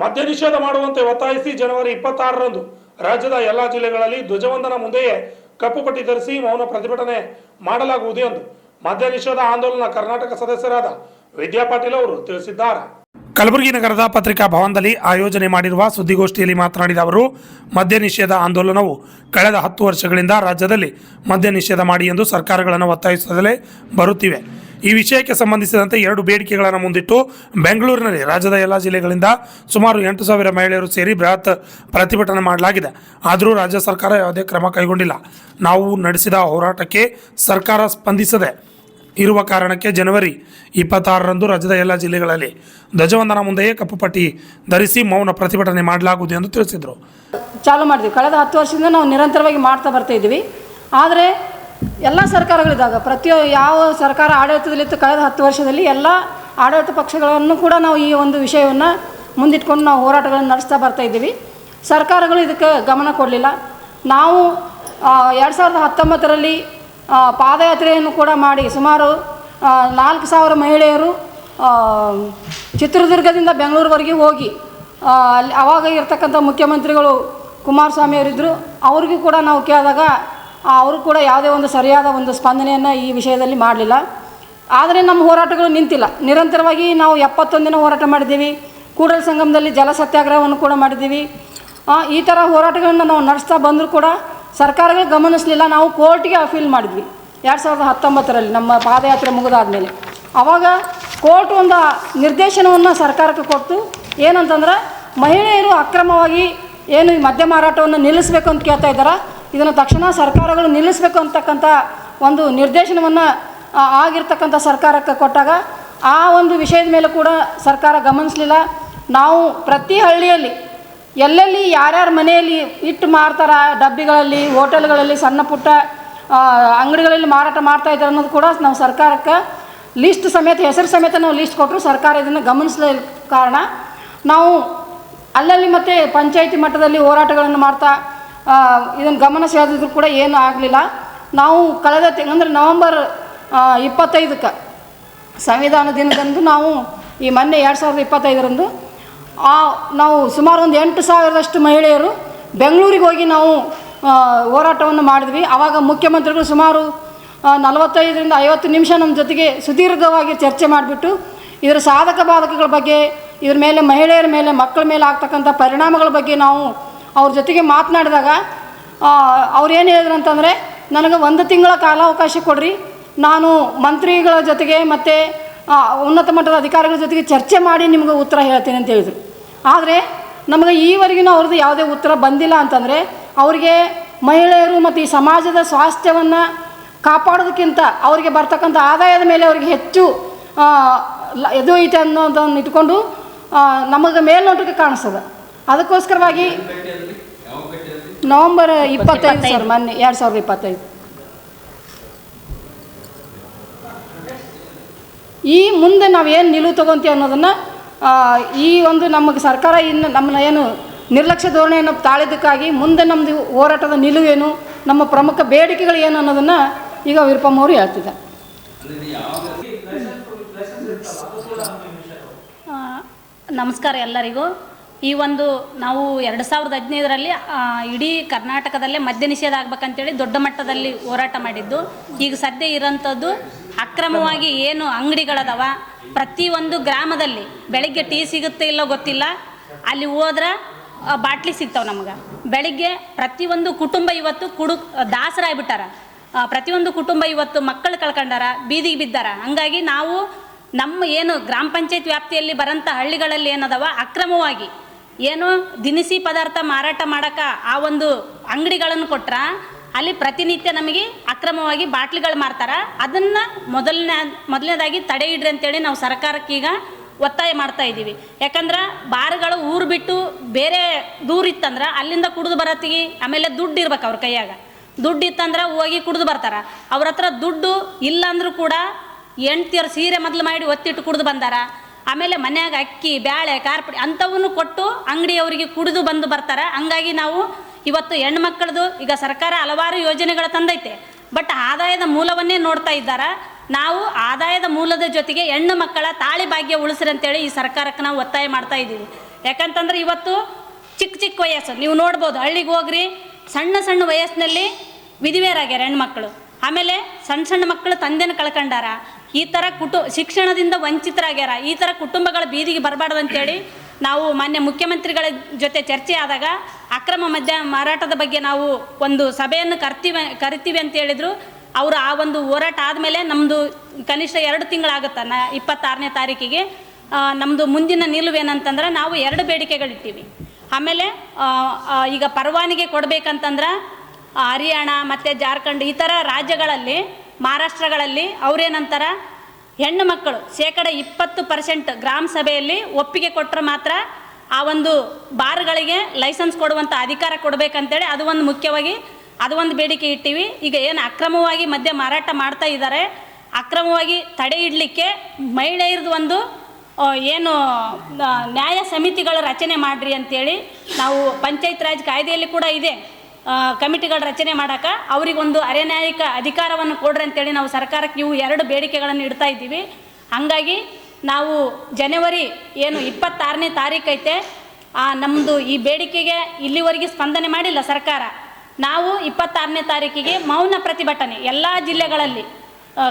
ಮದ್ಯ ನಿಷೇಧ ಮಾಡುವಂತೆ ಒತ್ತಾಯಿಸಿ ಜನವರಿ 26ರಂದು ರಾಜ್ಯದ ಎಲ್ಲಾ ಜಿಲ್ಲೆಗಳಲ್ಲಿ ಧ್ವಜವಂದನ ಮುಂದೆಯೇ ಕಪ್ಪು ಪಟ್ಟಿ ಧರಿಸಿ ಮೌನ ಪ್ರತಿಭಟನೆ ಮಾಡಲಾಗುವುದು ಎಂದು ಮದ್ಯ ನಿಷೇಧ ಆಂದೋಲನ ಕರ್ನಾಟಕ ಸದಸ್ಯರಾದ ವಿದ್ಯಾ ಪಾಟೀಲ್ ಅವರು ತಿಳಿಸಿದ್ದಾರೆ. ಕಲಬುರಗಿ ನಗರದ ಪತ್ರಿಕಾ ಭವನದಲ್ಲಿ ಆಯೋಜನೆ ಮಾಡಿರುವ ಸುದ್ದಿಗೋಷ್ಠಿಯಲ್ಲಿ ಮಾತನಾಡಿದ ಅವರು, ಮದ್ಯ ನಿಷೇಧ ಆಂದೋಲನವು ಕಳೆದ 10 ವರ್ಷಗಳಿಂದ ರಾಜ್ಯದಲ್ಲಿ ಮದ್ಯ ನಿಷೇಧ ಮಾಡಿ ಎಂದು ಸರ್ಕಾರಗಳನ್ನು ಒತ್ತಾಯಿಸುತ್ತಲೇ ಬರುತ್ತಿವೆ. ಈ ವಿಷಯಕ್ಕೆ ಸಂಬಂಧಿಸಿದಂತೆ 2 ಬೇಡಿಕೆಗಳನ್ನು ಮುಂದಿಟ್ಟು ಬೆಂಗಳೂರಿನಲ್ಲಿ ರಾಜ್ಯದ ಎಲ್ಲ ಜಿಲ್ಲೆಗಳಿಂದ ಸುಮಾರು 8,000 ಮಹಿಳೆಯರು ಸೇರಿ ಬೃಹತ್ ಪ್ರತಿಭಟನೆ ಮಾಡಲಾಗಿದೆ. ಆದರೂ ರಾಜ್ಯ ಸರ್ಕಾರ ಯಾವುದೇ ಕ್ರಮ ಕೈಗೊಂಡಿಲ್ಲ. ನಾವು ನಡೆಸಿದ ಹೋರಾಟಕ್ಕೆ ಸರ್ಕಾರ ಸ್ಪಂದಿಸದೆ ಇರುವ ಕಾರಣಕ್ಕೆ ಜನವರಿ 26ರಂದು ರಾಜ್ಯದ ಎಲ್ಲ ಜಿಲ್ಲೆಗಳಲ್ಲಿ ಧ್ವಜವಂದನ ಮುಂದೆಯೇ ಕಪ್ಪು ಪಟ್ಟಿ ಧರಿಸಿ ಮೌನ ಪ್ರತಿಭಟನೆ ಮಾಡಲಾಗುವುದು ಎಂದು ತಿಳಿಸಿದರು. ಚಾಲು ಮಾಡಿದ್ವಿ. ಕಳೆದ 10 ವರ್ಷದಿಂದ ನಾವು ನಿರಂತರವಾಗಿ ಮಾಡ್ತಾ ಬರ್ತಾ ಇದ್ದೀವಿ. ಆದರೆ ಎಲ್ಲ ಸರ್ಕಾರಗಳಿದ್ದಾಗ ಯಾವ ಸರ್ಕಾರ ಆಡಳಿತದಲ್ಲಿತ್ತು ಕಳೆದ 10 ವರ್ಷದಲ್ಲಿ ಎಲ್ಲ ಆಡಳಿತ ಪಕ್ಷಗಳನ್ನು ಕೂಡ ನಾವು ಈ ಒಂದು ವಿಷಯವನ್ನು ಮುಂದಿಟ್ಕೊಂಡು ನಾವು ಹೋರಾಟಗಳನ್ನು ನಡೆಸ್ತಾ ಬರ್ತಾ ಇದ್ದೀವಿ. ಸರ್ಕಾರಗಳು ಇದಕ್ಕೆ ಗಮನ ಕೊಡಲಿಲ್ಲ. ನಾವು 2019ರಲ್ಲಿ ಪಾದಯಾತ್ರೆಯನ್ನು ಕೂಡ ಮಾಡಿ ಸುಮಾರು 4,000 ಮಹಿಳೆಯರು ಚಿತ್ರದುರ್ಗದಿಂದ ಬೆಂಗಳೂರುವರೆಗೆ ಹೋಗಿ ಅಲ್ಲಿ ಆವಾಗ ಇರ್ತಕ್ಕಂಥ ಮುಖ್ಯಮಂತ್ರಿಗಳು ಕುಮಾರಸ್ವಾಮಿ ಅವರಿದ್ದರು. ಅವ್ರಿಗೂ ಕೂಡ ನಾವು ಕೇಳಿದಾಗ ಅವರು ಕೂಡ ಯಾವುದೇ ಒಂದು ಸರಿಯಾದ ಒಂದು ಸ್ಪಂದನೆಯನ್ನು ಈ ವಿಷಯದಲ್ಲಿ ಮಾಡಲಿಲ್ಲ. ಆದರೆ ನಮ್ಮ ಹೋರಾಟಗಳು ನಿಂತಿಲ್ಲ. ನಿರಂತರವಾಗಿ ನಾವು 71 ದಿನ ಹೋರಾಟ ಮಾಡಿದ್ದೀವಿ. ಕೂಡಲ ಸಂಗಮದಲ್ಲಿ ಜಲ ಸತ್ಯಾಗ್ರಹವನ್ನು ಕೂಡ ಮಾಡಿದ್ದೀವಿ. ಈ ಥರ ಹೋರಾಟಗಳನ್ನು ನಾವು ನಡೆಸ್ತಾ ಬಂದರೂ ಕೂಡ ಸರ್ಕಾರಗಳು ಗಮನಿಸಲಿಲ್ಲ. ನಾವು ಕೋರ್ಟ್ಗೆ ಅಪೀಲ್ ಮಾಡಿದ್ವಿ 2019ರಲ್ಲಿ ನಮ್ಮ ಪಾದಯಾತ್ರೆ ಮುಗಿದಾದ್ಮೇಲೆ. ಆವಾಗ ಕೋರ್ಟ್ ಒಂದು ನಿರ್ದೇಶನವನ್ನು ಸರ್ಕಾರಕ್ಕೆ ಕೊಟ್ಟು ಏನಂತಂದ್ರೆ ಮಹಿಳೆಯರು ಅಕ್ರಮವಾಗಿ ಏನು ಈ ಮದ್ಯ ಮಾರಾಟವನ್ನು ನಿಲ್ಲಿಸಬೇಕು ಅಂತ ಕೇಳ್ತಾ ಇದ್ದಾರೆ. ಇದನ್ನು ತಕ್ಷಣ ಸರ್ಕಾರಗಳು ನಿಲ್ಲಿಸಬೇಕು ಅಂತಕ್ಕಂಥ ಒಂದು ನಿರ್ದೇಶನವನ್ನು ಆಗಿರ್ತಕ್ಕಂಥ ಸರ್ಕಾರಕ್ಕೆ ಕೊಟ್ಟಾಗ ಆ ಒಂದು ವಿಷಯದ ಮೇಲೆ ಕೂಡ ಸರ್ಕಾರ ಗಮನಿಸಲಿಲ್ಲ. ನಾವು ಪ್ರತಿ ಹಳ್ಳಿಯಲ್ಲಿ ಎಲ್ಲೆಲ್ಲಿ ಯಾರ್ಯಾರ ಮನೆಯಲ್ಲಿ ಇಟ್ಟು ಮಾರ್ತಾರ, ಡಬ್ಬಿಗಳಲ್ಲಿ, ಹೋಟೆಲ್ಗಳಲ್ಲಿ, ಸಣ್ಣ ಪುಟ್ಟ ಅಂಗಡಿಗಳಲ್ಲಿ ಮಾರಾಟ ಮಾಡ್ತಾಯಿದ್ದಾರೆ ಅನ್ನೋದು ಕೂಡ ನಾವು ಸರ್ಕಾರಕ್ಕೆ ಲಿಸ್ಟ್ ಸಮೇತ ಹೆಸರು ಸಮೇತ ನಾವು ಲಿಸ್ಟ್ ಕೊಟ್ಟರು. ಸರ್ಕಾರ ಇದನ್ನು ಗಮನಿಸಲಿಲ್ಲ ಕಾರಣ ನಾವು ಅಲ್ಲಲ್ಲಿ ಮತ್ತು ಪಂಚಾಯಿತಿ ಮಟ್ಟದಲ್ಲಿ ಹೋರಾಟಗಳನ್ನು ಮಾಡ್ತಾ ಇದನ್ನು ಗಮನ ಸೆಳೆದಿದ್ರು ಕೂಡ ಏನೂ ಆಗಲಿಲ್ಲ. ನಾವು ಕಳೆದ ಅಂದರೆ ನವಂಬರ್ 25ಕ್ಕೆ ಸಂವಿಧಾನ ದಿನದಂದು ನಾವು ಈ ಮೊನ್ನೆ 2025ರಂದು ನಾವು ಸುಮಾರು ಒಂದು 8,000ರಷ್ಟು ಮಹಿಳೆಯರು ಬೆಂಗಳೂರಿಗೆ ಹೋಗಿ ನಾವು ಹೋರಾಟವನ್ನು ಮಾಡಿದ್ವಿ. ಆವಾಗ ಮುಖ್ಯಮಂತ್ರಿಗಳು ಸುಮಾರು 45ರಿಂದ 50 ನಿಮಿಷ ನಮ್ಮ ಜೊತೆಗೆ ಸುದೀರ್ಘವಾಗಿ ಚರ್ಚೆ ಮಾಡಿಬಿಟ್ಟು ಇದರ ಸಾಧಕ ಬಾಧಕಗಳ ಬಗ್ಗೆ, ಇದ್ರ ಮೇಲೆ ಮಹಿಳೆಯರ ಮೇಲೆ, ಮಕ್ಕಳ ಮೇಲೆ ಆಗ್ತಕ್ಕಂಥ ಪರಿಣಾಮಗಳ ಬಗ್ಗೆ ನಾವು ಅವ್ರ ಜೊತೆಗೆ ಮಾತನಾಡಿದಾಗ ಅವ್ರು ಏನು ಹೇಳಿದ್ರು ಅಂತಂದರೆ, ನನಗೆ 1 ತಿಂಗಳ ಕಾಲಾವಕಾಶ ಕೊಡ್ರಿ, ನಾನು ಮಂತ್ರಿಗಳ ಜೊತೆಗೆ ಮತ್ತು ಉನ್ನತ ಮಟ್ಟದ ಅಧಿಕಾರಿಗಳ ಜೊತೆಗೆ ಚರ್ಚೆ ಮಾಡಿ ನಿಮಗೆ ಉತ್ತರ ಹೇಳ್ತೀನಿ ಅಂತ ಹೇಳಿದರು. ಆದರೆ ನಮಗೆ ಈವರೆಗೂ ಅವ್ರದ್ದು ಯಾವುದೇ ಉತ್ತರ ಬಂದಿಲ್ಲ. ಅಂತಂದರೆ ಅವರಿಗೆ ಮಹಿಳೆಯರು ಮತ್ತು ಈ ಸಮಾಜದ ಸ್ವಾಸ್ಥ್ಯವನ್ನು ಕಾಪಾಡೋದಕ್ಕಿಂತ ಅವರಿಗೆ ಬರ್ತಕ್ಕಂಥ ಆದಾಯದ ಮೇಲೆ ಅವರಿಗೆ ಹೆಚ್ಚು ಇದು ಐತೆ ಅನ್ನೋದನ್ನು ಇಟ್ಕೊಂಡು ನಮಗೆ ಮೇಲ್ನೋಟಕ್ಕೆ ಕಾಣಿಸ್ತದೆ. ಅದಕ್ಕೋಸ್ಕರವಾಗಿ ನವಂಬರ್ 25 ಸರ್, ಮೊನ್ನೆ 2025 ಈ ಮುಂದೆ ನಾವೇನು ನಿಲುವು ತಗೊಂತೀವಿ ಅನ್ನೋದನ್ನು ಈ ಒಂದು ನಮಗೆ ಸರ್ಕಾರ ಇನ್ನು ನಮ್ಮನ್ನ ಏನು ನಿರ್ಲಕ್ಷ್ಯ ಧೋರಣೆಯನ್ನು ತಾಳಿದ್ದಕ್ಕಾಗಿ ಮುಂದೆ ನಮ್ಮದು ಹೋರಾಟದ ನಿಲುವೇನು, ನಮ್ಮ ಪ್ರಮುಖ ಬೇಡಿಕೆಗಳು ಏನು ಅನ್ನೋದನ್ನು ಈಗ ವೀರಪ್ಪಮ್ಮ ಅವರು ಹೇಳ್ತಿದ್ದಾರೆ. ನಮಸ್ಕಾರ ಎಲ್ಲರಿಗೂ. ಈ ಒಂದು ನಾವು 2015ರಲ್ಲಿ ಇಡೀ ಕರ್ನಾಟಕದಲ್ಲೇ ಮದ್ಯ ನಿಷೇಧ ಆಗ್ಬೇಕಂತೇಳಿ ದೊಡ್ಡ ಮಟ್ಟದಲ್ಲಿ ಹೋರಾಟ ಮಾಡಿದ್ದು. ಈಗ ಸದ್ಯ ಇರೋಂಥದ್ದು ಅಕ್ರಮವಾಗಿ ಏನು ಅಂಗಡಿಗಳದಾವ, ಪ್ರತಿಯೊಂದು ಗ್ರಾಮದಲ್ಲಿ ಬೆಳಗ್ಗೆ ಟೀ ಸಿಗುತ್ತೆ ಇಲ್ಲೋ ಗೊತ್ತಿಲ್ಲ, ಅಲ್ಲಿ ಹೋದ್ರೆ ಬಾಟ್ಲಿ ಸಿಗ್ತಾವೆ ನಮಗೆ. ಬೆಳಿಗ್ಗೆ ಪ್ರತಿಯೊಂದು ಕುಟುಂಬ ಇವತ್ತು ದಾಸರಾಗ್ಬಿಟ್ಟಾರ. ಪ್ರತಿಯೊಂದು ಕುಟುಂಬ ಇವತ್ತು ಮಕ್ಕಳು ಕಳ್ಕೊಂಡಾರ, ಬೀದಿಗೆ ಬಿದ್ದಾರ. ಹಂಗಾಗಿ ನಾವು ನಮ್ಮ ಏನು ಗ್ರಾಮ ಪಂಚಾಯತ್ ವ್ಯಾಪ್ತಿಯಲ್ಲಿ ಬರೋಂಥ ಹಳ್ಳಿಗಳಲ್ಲಿ ಏನದವ ಅಕ್ರಮವಾಗಿ ಏನು ದಿನಸಿ ಪದಾರ್ಥ ಮಾರಾಟ ಮಾಡೋಕ್ಕೆ ಆ ಒಂದು ಅಂಗಡಿಗಳನ್ನು ಕೊಟ್ರ ಅಲ್ಲಿ ಪ್ರತಿನಿತ್ಯ ನಮಗೆ ಅಕ್ರಮವಾಗಿ ಬಾಟ್ಲಿಗಳು ಮಾರ್ತಾರೆ. ಅದನ್ನು ಮೊದಲನೇದಾಗಿ ತಡೆ ಇಡ್ರಿ ಅಂತೇಳಿ ನಾವು ಸರ್ಕಾರಕ್ಕೆ ಈಗ ಒತ್ತಾಯ ಮಾಡ್ತಾ ಇದ್ದೀವಿ. ಯಾಕಂದ್ರೆ ಬಾರ್ಗಳು ಊರು ಬಿಟ್ಟು ಬೇರೆ ದೂರ ಇತ್ತಂದ್ರೆ ಅಲ್ಲಿಂದ ಕುಡಿದು ಬರತ್ತಿಗೆ ಆಮೇಲೆ ದುಡ್ಡು ಇರ್ಬೇಕು ಅವ್ರ ಕೈಯಾಗ. ದುಡ್ಡು ಇತ್ತಂದ್ರೆ ಹೋಗಿ ಕುಡಿದು ಬರ್ತಾರೆ. ಅವ್ರ ಹತ್ರ ದುಡ್ಡು ಇಲ್ಲ ಅಂದರೂ ಕೂಡ ಹೆಂಡ್ತಿಯರು ಸೀರೆ ಮೊದಲು ಮಾಡಿ ಒತ್ತಿಟ್ಟು ಕುಡಿದು ಬಂದಾರ. ಆಮೇಲೆ ಮನ್ಯಾಗ ಅಕ್ಕಿ, ಬ್ಯಾಳೆ, ಕಾರ್ಪುಡಿ ಅಂಥವನ್ನು ಕೊಟ್ಟು ಅಂಗಡಿಯವರಿಗೆ ಕುಡಿದು ಬಂದು ಬರ್ತಾರೆ. ಹಂಗಾಗಿ ನಾವು ಇವತ್ತು ಹೆಣ್ಮಕ್ಳದು ಈಗ ಸರ್ಕಾರ ಹಲವಾರು ಯೋಜನೆಗಳು ತಂದೈತೆ, ಬಟ್ ಆದಾಯದ ಮೂಲವನ್ನೇ ನೋಡ್ತಾ ಇದ್ದಾರೆ. ನಾವು ಆದಾಯದ ಮೂಲದ ಜೊತೆಗೆ ಹೆಣ್ಣು ಮಕ್ಕಳ ತಾಳಿ ಭಾಗ್ಯ ಉಳಿಸ್ರಿ ಅಂತೇಳಿ ಈ ಸರ್ಕಾರಕ್ಕೆ ನಾವು ಒತ್ತಾಯ ಮಾಡ್ತಾ ಇದ್ದೀವಿ. ಯಾಕಂತಂದ್ರೆ ಇವತ್ತು ಚಿಕ್ಕ ಚಿಕ್ಕ ವಯಸ್ಸು ನೀವು ನೋಡ್ಬೋದು, ಹಳ್ಳಿಗೆ ಹೋಗ್ರಿ, ಸಣ್ಣ ಸಣ್ಣ ವಯಸ್ಸಿನಲ್ಲಿ ವಿಧವೆಯರಾಗ್ಯಾರ ಹೆಣ್ಮಕ್ಳು. ಆಮೇಲೆ ಸಣ್ಣ ಸಣ್ಣ ಮಕ್ಕಳು ತಂದೆನ ಕಳ್ಕೊಂಡಾರ. ಈ ಥರ ಶಿಕ್ಷಣದಿಂದ ವಂಚಿತರಾಗ್ಯಾರ. ಈ ಥರ ಕುಟುಂಬಗಳ ಬೀದಿಗೆ ಬರಬಾರ್ದು ಅಂತೇಳಿ ನಾವು ಮಾನ್ಯ ಮುಖ್ಯಮಂತ್ರಿಗಳ ಜೊತೆ ಚರ್ಚೆ ಆದಾಗ ಅಕ್ರಮ ಮದ್ಯ ಮಾರಾಟದ ಬಗ್ಗೆ ನಾವು ಒಂದು ಸಭೆಯನ್ನು ಕರಿತೀವಿ ಅಂತ ಹೇಳಿದರು. ಅವರು ಆ ಒಂದು ಹೋರಾಟ ಆದಮೇಲೆ ನಮ್ಮದು ಕನಿಷ್ಠ 2 ತಿಂಗಳಾಗುತ್ತೆ. 26ನೇ ತಾರೀಕಿಗೆ ನಮ್ಮದು ಮುಂದಿನ ನಿಲುವೇನಂತಂದ್ರೆ ನಾವು 2 ಬೇಡಿಕೆಗಳಿಟ್ಟಿವಿ. ಆಮೇಲೆ ಈಗ ಪರವಾನಗಿ ಕೊಡಬೇಕಂತಂದ್ರೆ ಹರಿಯಾಣ ಮತ್ತು ಜಾರ್ಖಂಡ್ ಈ ಥರ ರಾಜ್ಯಗಳಲ್ಲಿ, ಮಹಾರಾಷ್ಟ್ರಗಳಲ್ಲಿ ಅವ್ರೇನಂತಾರೆ, ಹೆಣ್ಣು ಮಕ್ಕಳು 20% ಗ್ರಾಮ ಸಭೆಯಲ್ಲಿ ಒಪ್ಪಿಗೆ ಕೊಟ್ಟರೆ ಮಾತ್ರ ಆ ಒಂದು ಬಾರ್ಗಳಿಗೆ ಲೈಸೆನ್ಸ್ ಕೊಡುವಂಥ ಅಧಿಕಾರ ಕೊಡಬೇಕಂತೇಳಿ ಅದು ಒಂದು ಮುಖ್ಯವಾಗಿ ಅದು ಒಂದು ಬೇಡಿಕೆ ಇಟ್ಟಿವಿ. ಈಗ ಏನು ಅಕ್ರಮವಾಗಿ ಮದ್ಯ ಮಾರಾಟ ಮಾಡ್ತಾ ಇದ್ದಾರೆ, ಅಕ್ರಮವಾಗಿ ತಡೆ ಇಡಲಿಕ್ಕೆ ಮಹಿಳೆಯರದು ಒಂದು ಏನು ನ್ಯಾಯ ಸಮಿತಿಗಳ ರಚನೆ ಮಾಡಿರಿ ಅಂತೇಳಿ ನಾವು ಪಂಚಾಯತ್ ರಾಜ್ ಕಾಯ್ದೆಯಲ್ಲಿ ಕೂಡ ಇದೆ, ಕಮಿಟಿಗಳ ರಚನೆ ಮಾಡೋಕೆ ಅವರಿಗೊಂದು ಅರೆನ್ಯಾಯಿಕ ಅಧಿಕಾರವನ್ನು ಕೊಡ್ರಿ ಅಂತೇಳಿ ನಾವು ಸರ್ಕಾರಕ್ಕೆ ಇವು 2 ಬೇಡಿಕೆಗಳನ್ನು ಇಡ್ತಾ ಇದ್ದೀವಿ. ಹಾಗಾಗಿ ನಾವು ಜನವರಿ ಏನು 26ನೇ ತಾರೀಕು ಐತೆ, ನಮ್ಮದು ಈ ಬೇಡಿಕೆಗೆ ಇಲ್ಲಿವರೆಗೆ ಸ್ಪಂದನೆ ಮಾಡಿಲ್ಲ ಸರ್ಕಾರ. ನಾವು 26ನೇ ತಾರೀಕಿಗೆ ಮೌನ ಪ್ರತಿಭಟನೆ ಎಲ್ಲ ಜಿಲ್ಲೆಗಳಲ್ಲಿ,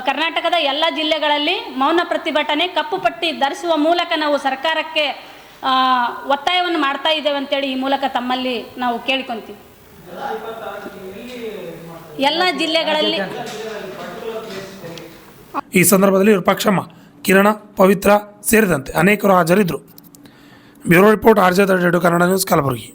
ಕರ್ನಾಟಕದ ಎಲ್ಲ ಜಿಲ್ಲೆಗಳಲ್ಲಿ ಮೌನ ಪ್ರತಿಭಟನೆ ಕಪ್ಪು ಪಟ್ಟಿ ಧರಿಸುವ ಮೂಲಕ ನಾವು ಸರ್ಕಾರಕ್ಕೆ ಒತ್ತಾಯವನ್ನು ಮಾಡ್ತಾ ಇದ್ದೇವೆ ಅಂತೇಳಿ ಈ ಮೂಲಕ ತಮ್ಮಲ್ಲಿ ನಾವು ಕೇಳಿಕೊಂತೀವಿ. ಎಲ್ಲ ಜಿಲ್ಲೆಗಳಲ್ಲಿ ಈ ಸಂದರ್ಭದಲ್ಲಿ ವಿರೂಪಾಕ್ಷಮ್ಮ, ಕಿರಣ, ಪವಿತ್ರ ಸೇರಿದಂತೆ ಅನೇಕರು ಹಾಜರಿದ್ದರು. Bureau report, RJ 32 Kannada news, Kalaburagi.